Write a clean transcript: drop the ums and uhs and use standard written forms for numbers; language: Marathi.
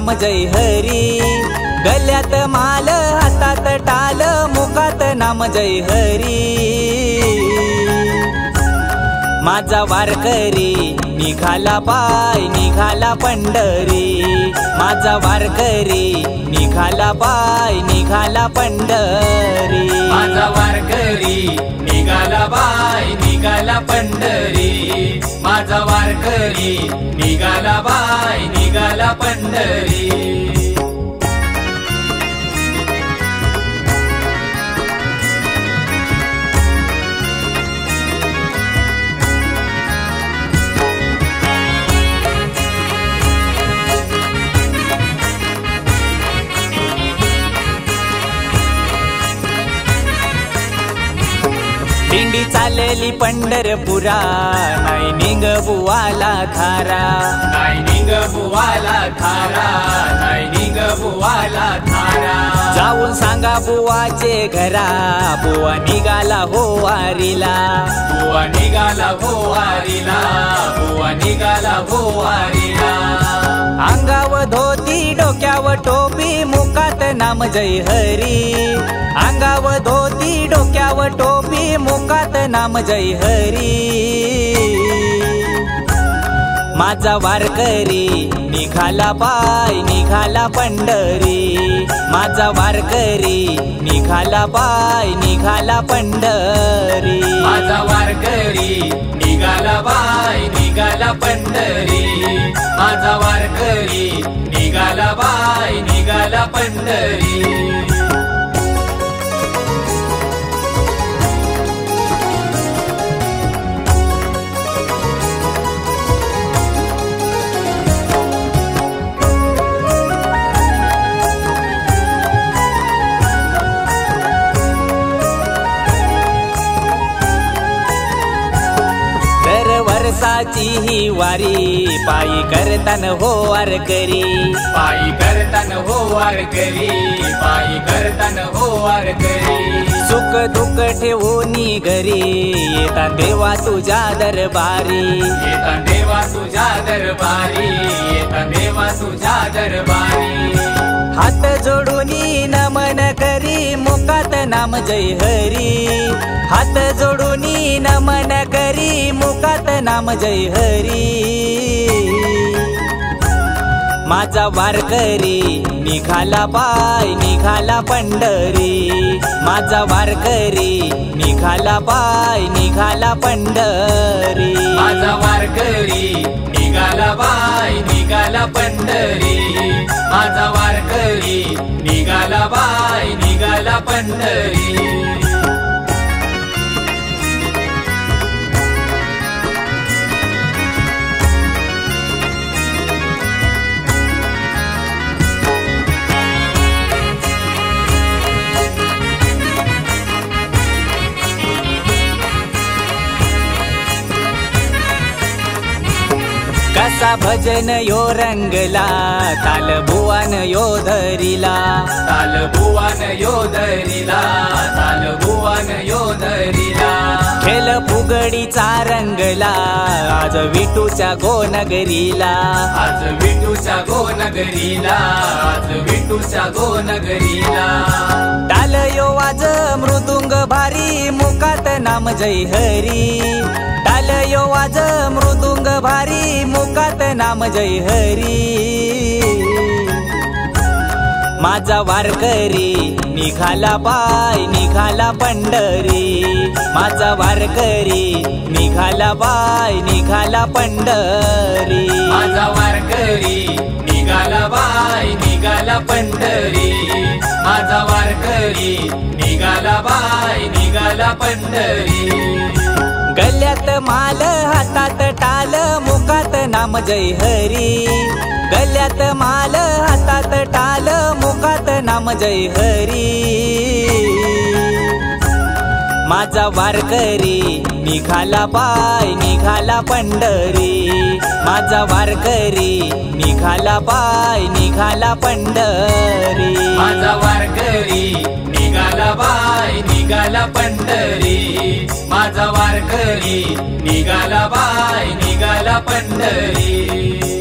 नाम जय हरी। गल्यात माल हातात टाल मुखात नाम जय हरी। माझा वारकरी निघाला पाय निघाला पंढरी। माझा वारकरी निघाला पाय निघाला पंढरी। माझा वारकरी निघाला पाय निघाला पंढरी। माझा वारकरी निघाला पाय निघाला पंढरी। दिंडी चालली पंढरपुरा नाही निघबुवाला थारा। नाही निघबुवाला थारा नाही निघबुवाला थारा। जाऊन सांगा बुवाचे घरा बुवा निघाला हो वारीला। बुवा निघाला हो वारीला बुवा निघाला हो वारीला। अंगाव धोती डोक्यावर टोपी मुखात नाम जय हरी। अंगाव धोती डोक्यावर टोपी मुखात नाम जय हरी। माझा वारकरी निघाला पाय निघाला पंढरी। माझा वारकरी निघाला पाय निघाला पंढरी। माझा वारकरी निघाला पाय निघाला पंढरी। माझा वारकरी निघाला पाय निघाला पंढरी। वर्षाची ही वारी पायी करतान हो वारकरी। पायी करतान हो वारकरी पायी करतान हो वारकरी। सुख दुःख ठेवूनी घरी येता देवा तुझ्या दरबारी। येता देवा तुझ्या दरबारी येता देवा तुझ्या दरबारी। हात जोडूनी नमन करी मुखात नाम जय हरी। हात जोडूनी नमन करी मुखात नाम जय हरी। माझा वारकरी निघाला पाय निघाला पंढरी। माझा वारकरी निघाला पाय निघाला पंढरी। माझा वारकरी निघाला पाय निघाला पंढरी। माझा वारकरी निघाला पाय निघाला पंढरी। कसा भजन यो रंगला ताल भुवन यो धरिला। ताल भुवन यो धरिला ताल भुवन यो धरिला। खेळ फुगडीचा रंगला आज विठूच्या गोनगरीला। आज विठूच्या गोनगरीला आज विठूच्या गोनगरीला। ताल यो वाज मृदुंग भारी मुखात नाम जय हरी। ताल यो वाज मृदुंग भारी मुखात नाम जय हरी। माझा वारकरी निघाला पाय निघाला पंढरी। माझा वारकरी निघाला पाय निघाला पंढरी। माझा वारकरी निघाला पाय निघाला पंढरी। माझा वारकरी निघाला पाय निघाला पंढरी। गल्यात माल हातात टाल मुखात नाम जय हरी। गल्यात माल हातात टाल मुखात नाम जय हरी। माझा वारकरी निघाला पाय निघाला पंढरी। माझा वारकरी निघाला पाय निघाला पंढरी। माझा वारकरी निघाला पाय निघाला पंढरी। माझा वारकरी निघाला पाय निघाला पंढरी।